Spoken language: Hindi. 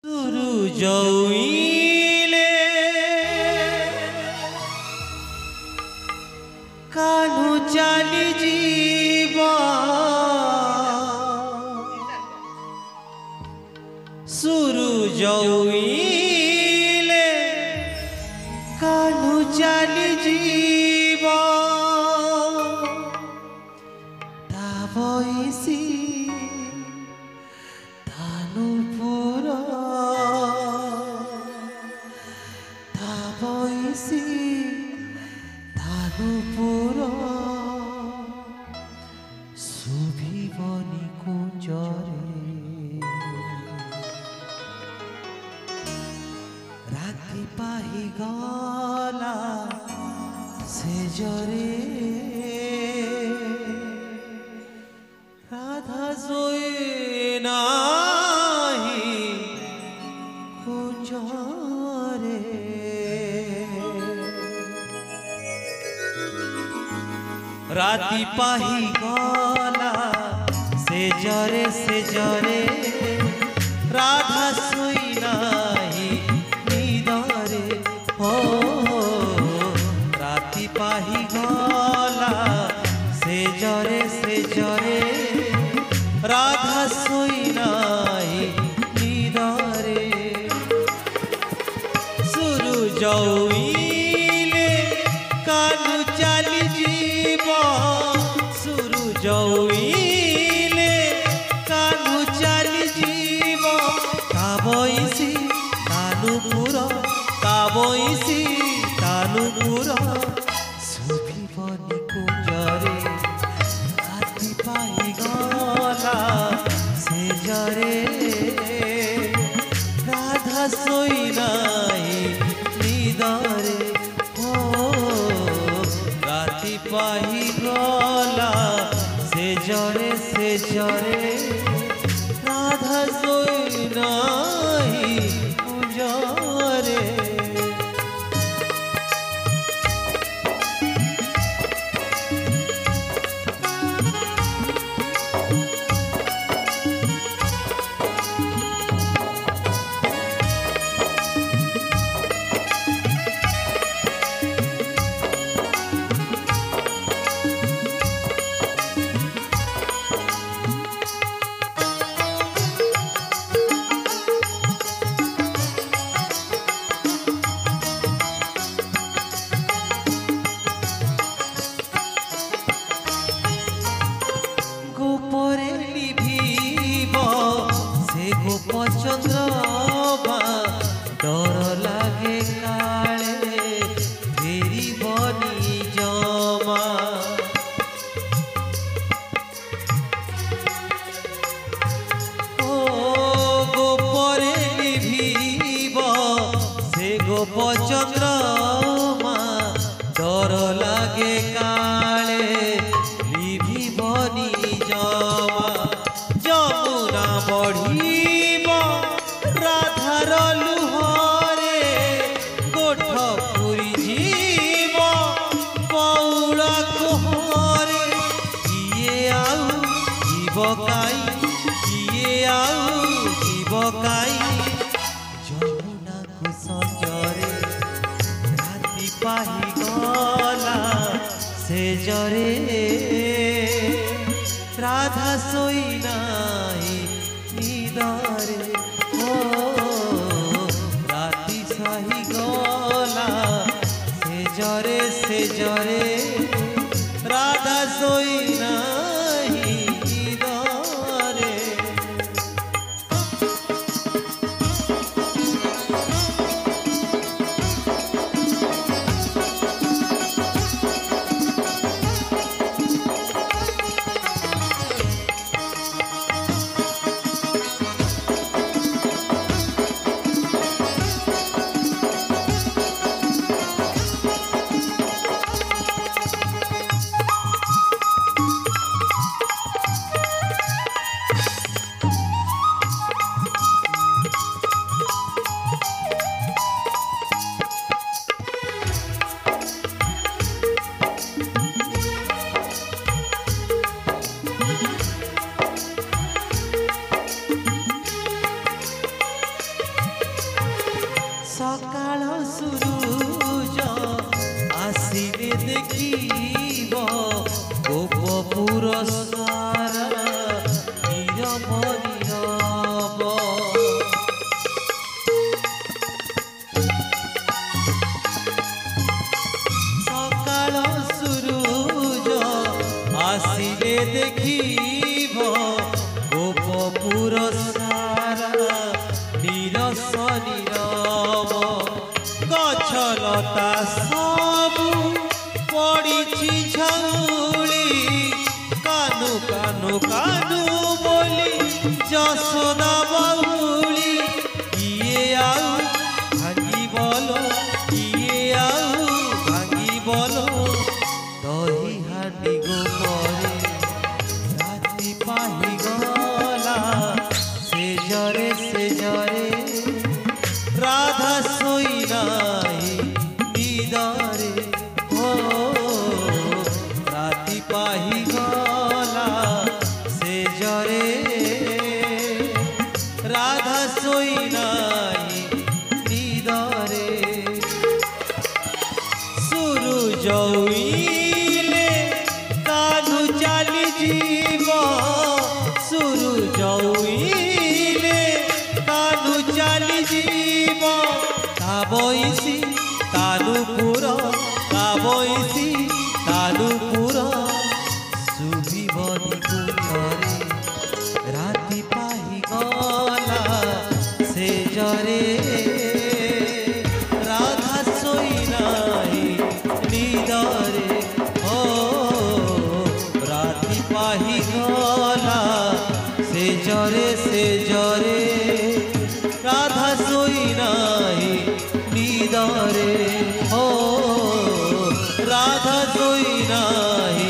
सुरु जौइले कान्हु चाली जीवा सुरु जौइले कान्हु चाली जीवा ताबईसी धानुपुरा ताबईसी धानुपुरा सुभिबनी कुंजरे राति पाही गला से जरे राधा सोए नाही कुंजरे राति पाही गला से जरे राधा सोई नाही निदरे हो राति पाही गला से जरे राधा सोई नाही निदरे सुरु जौइले कान्हु चाली जीवा सुरु जौइले कान्हु चाली जीवा ताबईसी धानुपुरा ताबईसी धानुपुरा सुभिबनी कुंजरे राति पाही गला से जरे राधा सोई नाही निदरे हो राति पाही गला से जरे राधा सोई नाही कुंजरे गोपरे लिभिब से गोप चंद्रमा डर लागे काले फेरिबनी जमा ओ गोपरे लिभिब से गोप चंद्रमा डर लागे काले लिभिबनी जमा जमुना बढ़ीब राधार लुहरे गोठ पुरी जीव बौला कोहरे किए आउ जीव काई किए आउ जीव काई जमुना को संजरे राति पाही गला से जरे राधा सोई नाही निदरे हो राति साही गला से जरे राधा सोई नाही निदरे सकाळ सुरुज आसिले देखिब गोपपुर सारा नीरव नीरव सकाळ सुरुज आसिले देखिब गोपपुर सारा नीरस नीरव गछलता सबु पड़िछि झौली कानु कानु कानु बोली जसोदा बहुली किए आउ भांगी बोलो किए आउ भांगी बोलो दही हांडी गोपरे राति पाही गला से जरे राधा सोई नाही निदरे हो राति पाही गला से जरे राधा सोई नाही निदरे सूरज उइले कानु चाली जीव सूरज उइले कानु चाली जीव काबैसी तालुपुर काबैसी तालुपुर सुभिबनी कुंजरे राति पाही गला से जरे राधा सोई नाही निदरे हो राति पाही गला से जरे राधा सोई नाही निदरे हो राधा सोई नाही